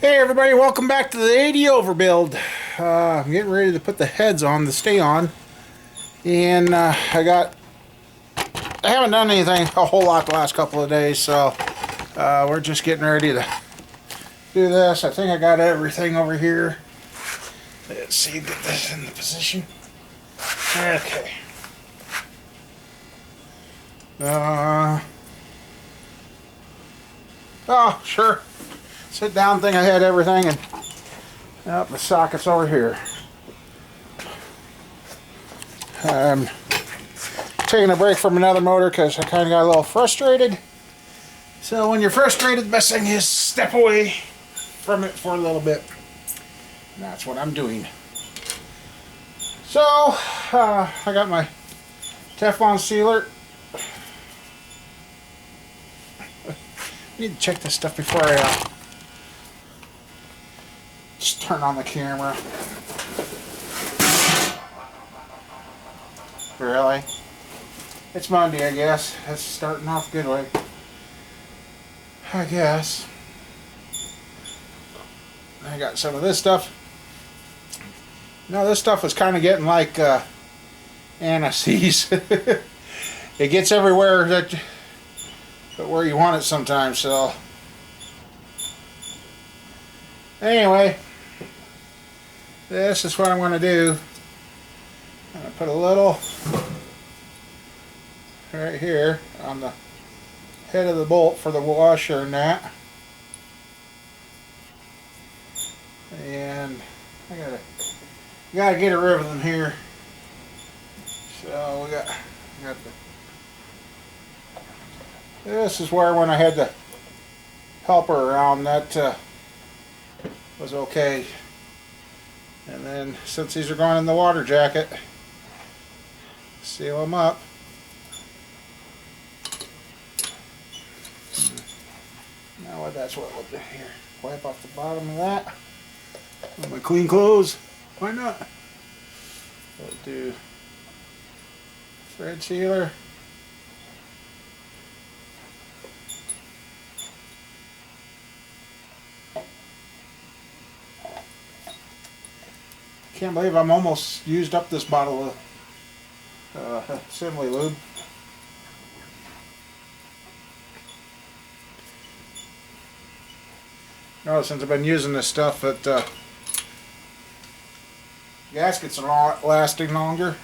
Hey everybody, welcome back to the 80 overbuild. I'm getting ready to put the heads on the stay on, and I haven't done anything a whole lot the last couple of days, so we're just getting ready to do this. I think I got everything over here. Let's see, get this in the position. Okay. Oh, sure. Sit down thing, I had everything, and the socket's over here. I'm taking a break from another motor because I kind of got a little frustrated. So when you're frustrated, the best thing is step away from it for a little bit. And that's what I'm doing. So I got my Teflon sealer. I need to check this stuff before I just turn on the camera. Really? It's Monday, I guess. That's starting off a good way. I guess. I got some of this stuff. No, this stuff was kind of getting like anise. It gets everywhere but where you want it sometimes, so. Anyway, this is what I'm going to do. I'm going to put a little right here on the head of the bolt for the washer and that. And I gotta get a rhythm here. So we got this is where when I had the helper around that was okay. And then since these are going in the water jacket, seal them up. Now that's what we'll do here. Wipe off the bottom of that with my clean clothes. Why not? We'll do thread sealer. Can't believe I'm almost used up this bottle of assembly lube. No, since I've been using this stuff, that gaskets are lasting longer.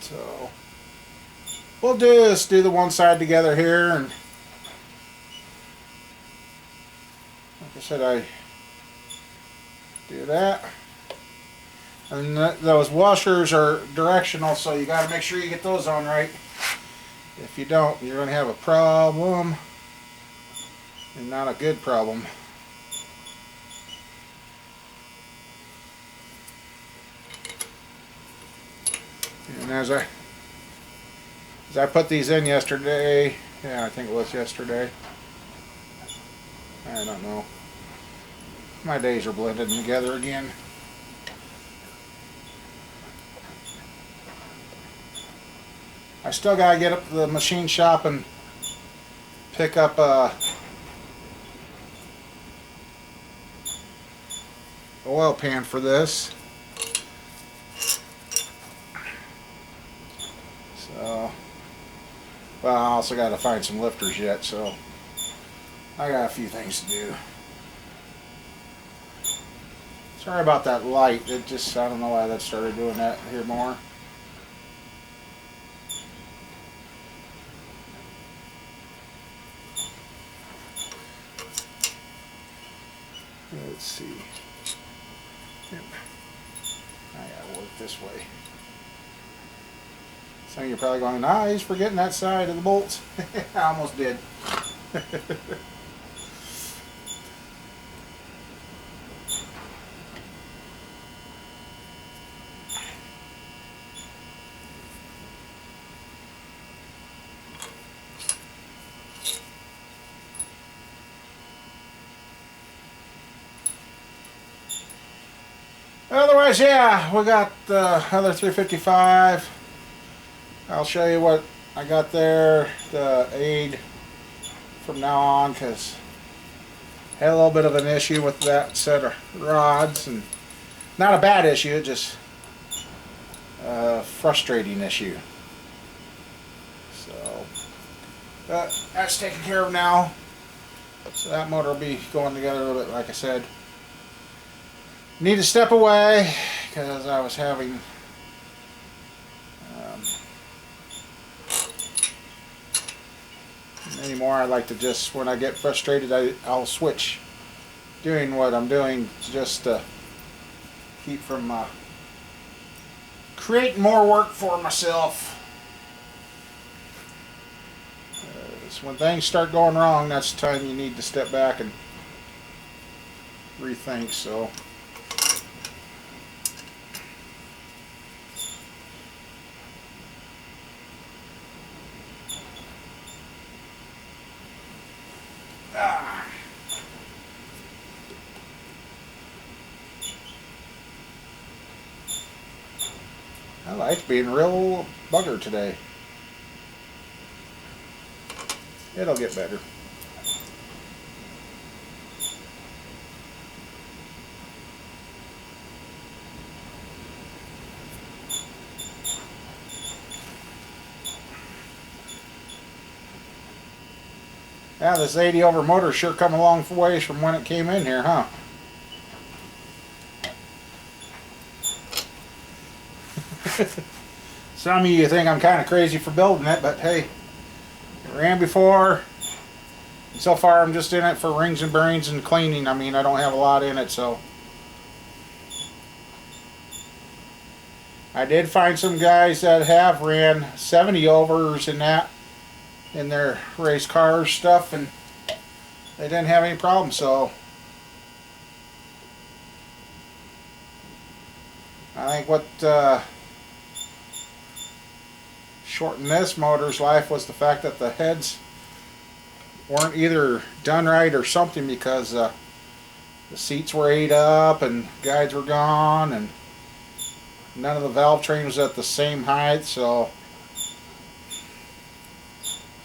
So we'll do the one side together here, and like I said, I do that. And those washers are directional, so you got to make sure you get those on right. If you don't, you're going to have a problem, and not a good problem. And as I put these in yesterday, yeah, I think it was yesterday. I don't know. My days are blending together again. I still gotta get up to the machine shop and pick up oil pan for this. So, well, I also gotta find some lifters yet, so I got a few things to do. Sorry about that light. It just, I don't know why that started doing that here more. Let's see. Yep. I gotta work this way. Some of you are probably going, nah, he's forgetting that side of the bolts. I almost did. Otherwise, yeah, we got the other 355. I'll show you what I got there, the aid from now on, because Had a little bit of an issue with that set of rods, and not a bad issue, just a frustrating issue. So that's taken care of now. So that motor will be going together a little bit, like I said. Need to step away because I was having anymore. I like to just, when I get frustrated, I'll switch doing what I'm doing just to keep from creating more work for myself. So when things start going wrong, that's the time you need to step back and rethink. So I like being real bugger today. It'll get better. Yeah, this 80 over motor sure come a long ways from when it came in here, huh? Some of you think I'm kind of crazy for building it, but hey, it ran before. So far I'm just in it for rings and bearings and cleaning. I mean, I don't have a lot in it, so. I did find some guys that have ran 70 overs in that, in their race cars stuff, and they didn't have any problems, so. I think what shortened this motor's life was the fact that the heads weren't either done right or something, because the seats were ate up and guides were gone, and none of the valve train was at the same height, so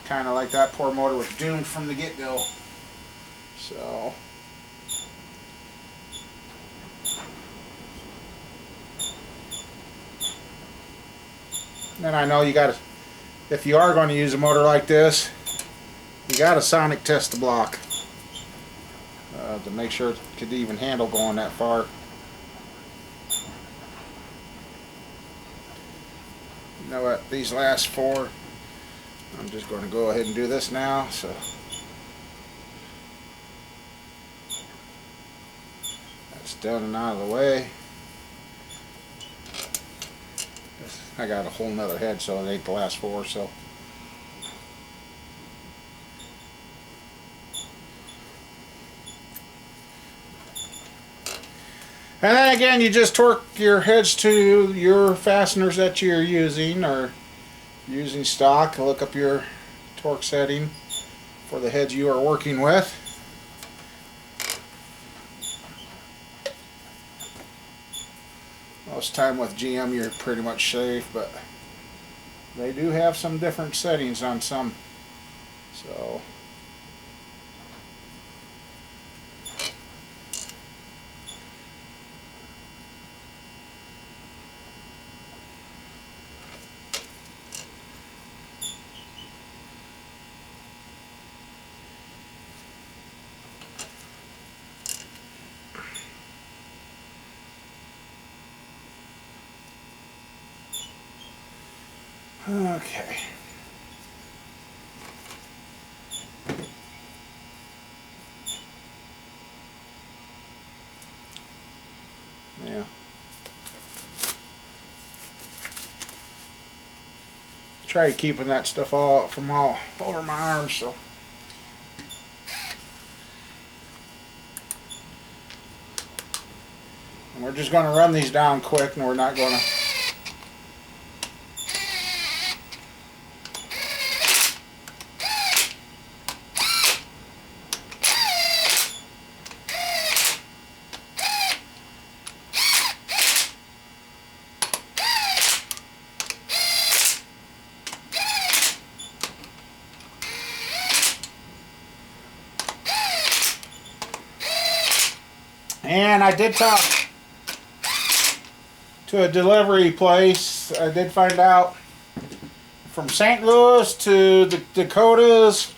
kind of like that poor motor was doomed from the get-go. So then I know you got to, if you are going to use a motor like this, you got to sonic test the block to make sure it could even handle going that far. You know what, these last four, I'm just going to go ahead and do this now. So that's done and out of the way. I got a whole nother head, so it ain't the last four, so. And then again, you just torque your heads to your fasteners that you're using, or using stock. Look up your torque setting for the heads you are working with. Most time with GM you're pretty much safe, but they do have some different settings on some. So okay. Yeah. Try keeping that stuff all from all over my arms, so. And we're just going to run these down quick, and we're not going to. And I did talk to a delivery place. I did find out from St. Louis to the Dakotas,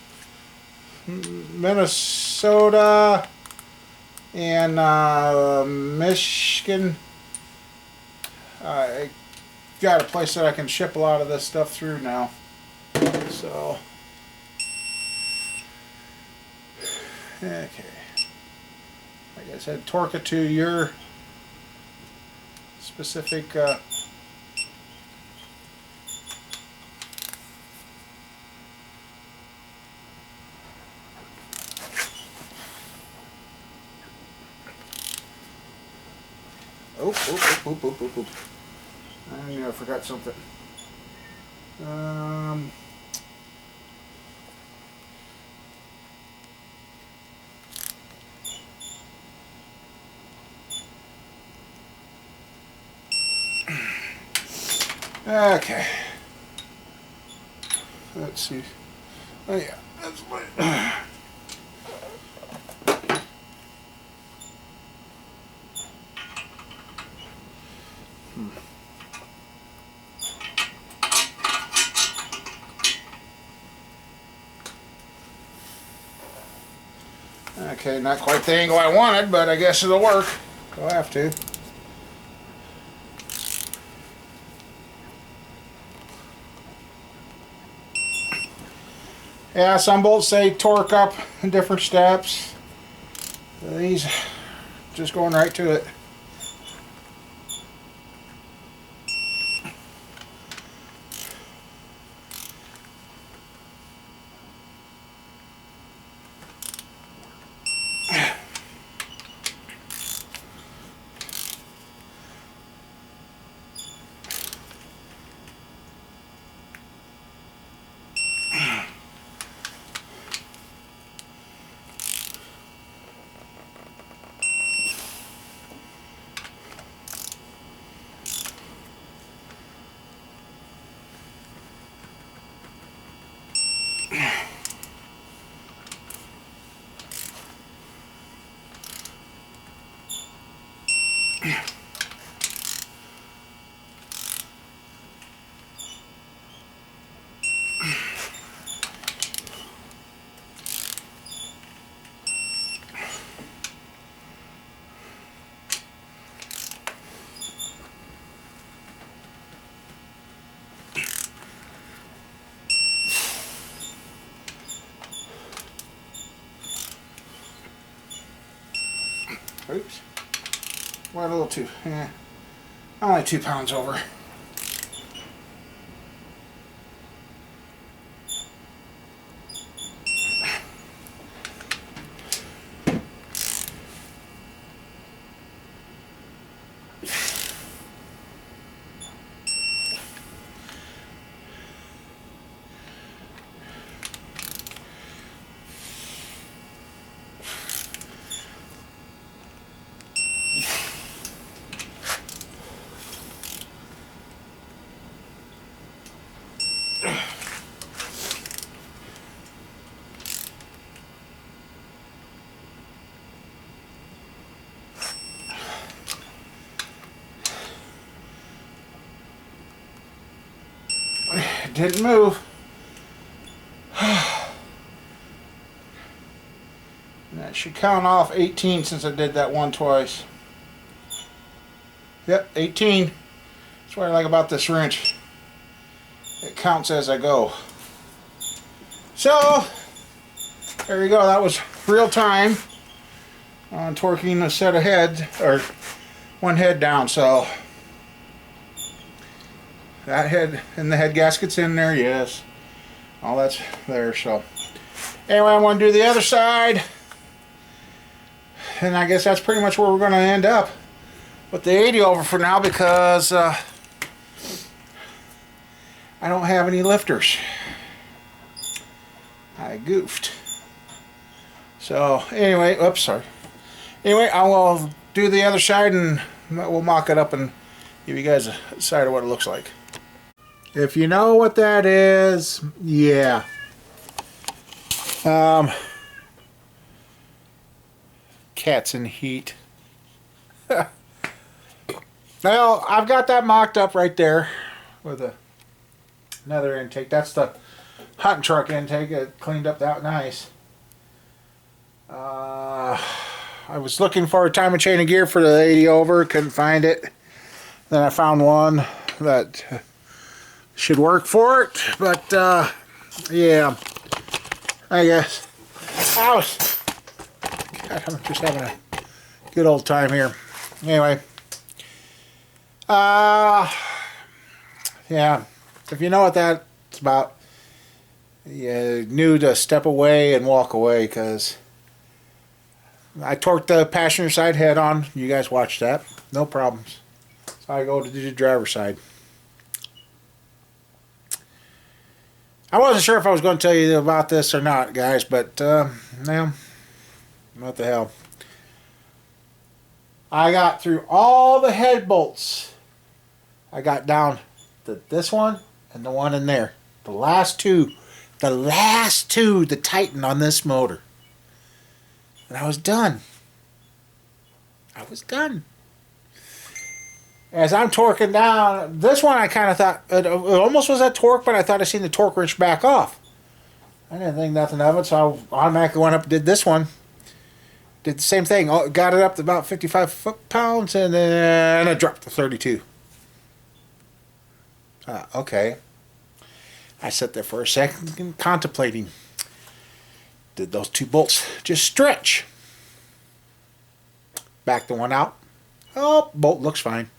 Minnesota, and Michigan. I got a place that I can ship a lot of this stuff through now. So, okay. Like I said, torque it to your specific oop. I knew I forgot something. Okay. Let's see. Oh yeah, that's my. Okay, not quite the angle I wanted, but I guess it'll work. I'll have to. Yeah, some bolts say torque up in different steps. These just going right to it. Oops. Went a little too. Only 2 pounds over. It didn't move. That should count off 18 since I did that one twice. Yep, 18. That's what I like about this wrench. It counts as I go. So, there you go. That was real time on torquing a set of heads, or one head down. So, that head and the head gasket's in there, yes. All that's there. So, anyway, I'm going to do the other side. And I guess that's pretty much where we're going to end up with the 80 over for now, because I don't have any lifters. I goofed. So anyway, oops, sorry. Anyway, I will do the other side and we'll mock it up and give you guys a side of what it looks like. If you know what that is, yeah. Cats in heat. Well, I've got that mocked up right there with another intake. That's the hunting truck intake. It cleaned up that nice. I was looking for a time and chain of gear for the 80 over, couldn't find it. Then I found one that should work for it, but yeah, I guess. Ouch! God, I'm just having a good old time here. Anyway, yeah, if you know what that's about, you knew to step away and walk away, because I torqued the passenger side head on. You guys watched that. No problems. So I go to the driver's side. I wasn't sure if I was going to tell you about this or not, guys, but, now, what the hell. I got through all the head bolts. I got down to this one and the one in there. The last two to tighten on this motor. And I was done. I was done. As I'm torquing down, this one I kind of thought, it almost was at torque, but I thought I seen the torque wrench back off. I didn't think nothing of it, so I automatically went up and did this one. Did the same thing. Got it up to about 55 foot-pounds, and then I dropped to 32. Okay. I sat there for a second contemplating. Did those two bolts just stretch? Back the one out. Oh, bolt looks fine.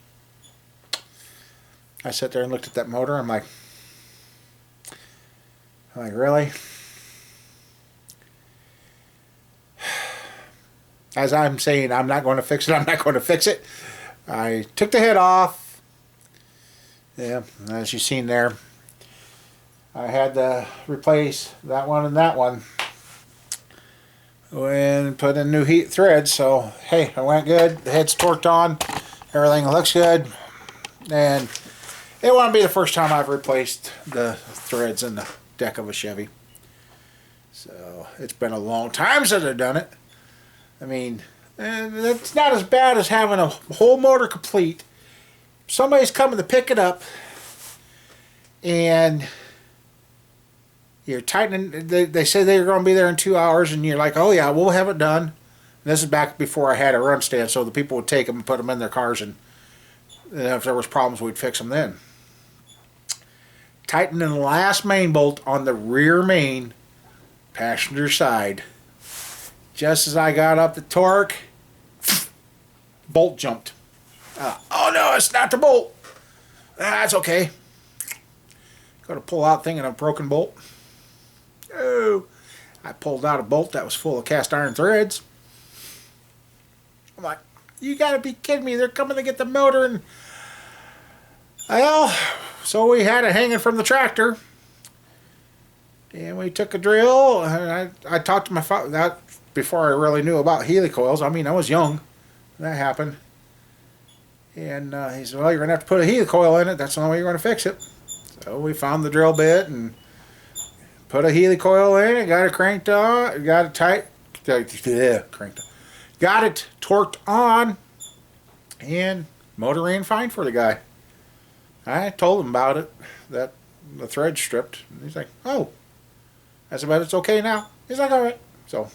I sat there and looked at that motor. I'm like, really? As I'm saying, I'm not going to fix it. I'm not going to fix it. I took the head off. Yeah, as you've seen there. I had to replace that one and that one. And put in new heat threads. So, hey, it went good. The head's torqued on. Everything looks good. And it won't be the first time I've replaced the threads in the deck of a Chevy. So, it's been a long time since I've done it. I mean, it's not as bad as having a whole motor complete. Somebody's coming to pick it up, and you're tightening. They say they're going to be there in 2 hours, and you're like, oh yeah, we'll have it done. And this is back before I had a run stand, so the people would take them and put them in their cars, and if there was problems, we'd fix them then. Tightening the last main bolt on the rear main passenger side. Just as I got up the torque, bolt jumped. Oh no, it's not the bolt. That's okay. Got to pull out thinking of a broken bolt. Oh, I pulled out a bolt that was full of cast iron threads. I'm like, you gotta be kidding me. They're coming to get the motor. And well, so we had it hanging from the tractor. And we took a drill. And I talked to my father. That before I really knew about helicoils. I mean, I was young when that happened. And he said, well, you're going to have to put a helicoil in it. That's the only way you're going to fix it. So we found the drill bit and put a helicoil in it, got it cranked on, got it cranked on. Got it torqued on, and motor ran fine for the guy. I told him about it, that the thread stripped. And he's like, oh. I said, but it's okay now. He's like, all right. So,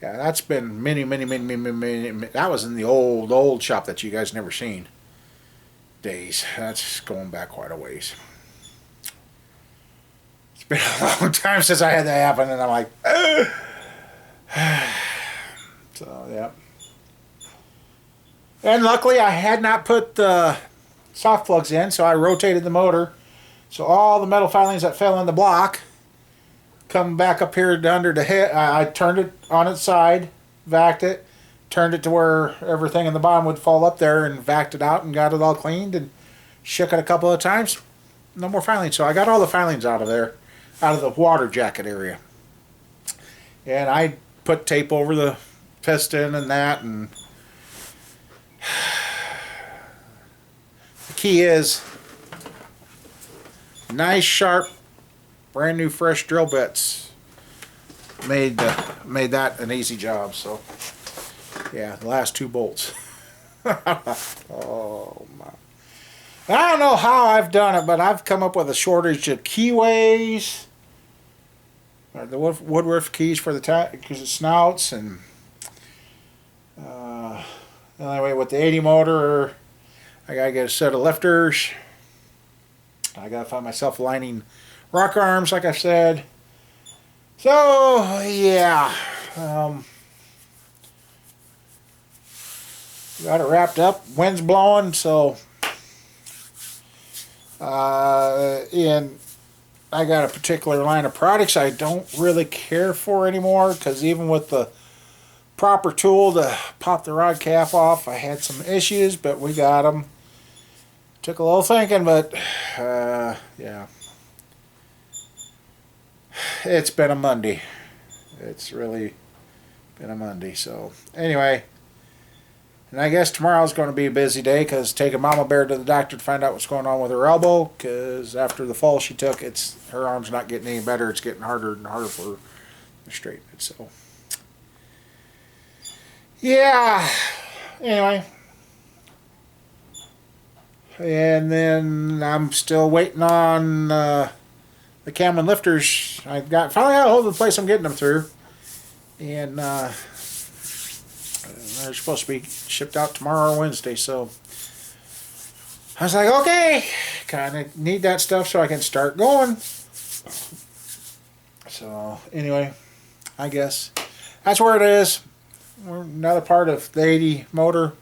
yeah, that's been many. That was in the old shop that you guys never seen days. That's going back quite a ways. It's been a long time since I had that happen, and I'm like, so, yeah. And luckily, I had not put the soft plugs in, so I rotated the motor. So all the metal filings that fell in the block come back up here under the head. I turned it on its side, vacked it, turned it to where everything in the bottom would fall up there, and vacked it out and got it all cleaned and shook it a couple of times. No more filings. So I got all the filings out of there, out of the water jacket area. And I put tape over the piston and that, and the key is nice sharp brand new fresh drill bits made that an easy job. So yeah, the last two bolts Oh my. I don't know how I've done it, but I've come up with a shortage of keyways. Or the Woodruff keys for the because it snouts, and anyway, with the 80 motor, I gotta get a set of lifters. I gotta find myself lining rock arms, like I said. So yeah, got it wrapped up. Wind's blowing, so and I got a particular line of products I don't really care for anymore, because even with the proper tool to pop the rod cap off, I had some issues, but we got them. Took a little thinking, but yeah, it's been a Monday. It's really been a Monday. So anyway, and I guess tomorrow's going to be a busy day, because taking Mama Bear to the doctor to find out what's going on with her elbow, because after the fall she took, her arm's not getting any better. It's getting harder and harder for her to straighten it. So yeah, anyway. And then I'm still waiting on the Camlin lifters. I finally got a hold of the place I'm getting them through, and they're supposed to be shipped out tomorrow or Wednesday. So I was like, okay, kind of need that stuff so I can start going. So anyway, I guess that's where it is. We're another part of the 80 motor.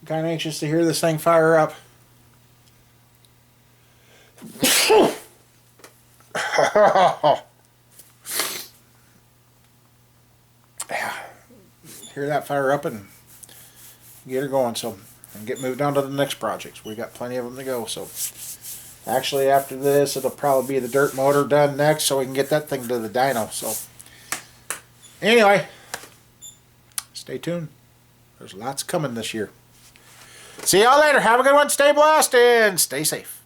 Kind of anxious to hear this thing fire up. Hear that fire up and get her going, so and get moved on to the next projects. We got plenty of them to go. So actually, after this, it'll probably be the dirt motor done next, so we can get that thing to the dyno. So anyway, stay tuned. There's lots coming this year. See y'all later. Have a good one. Stay blessed and stay safe.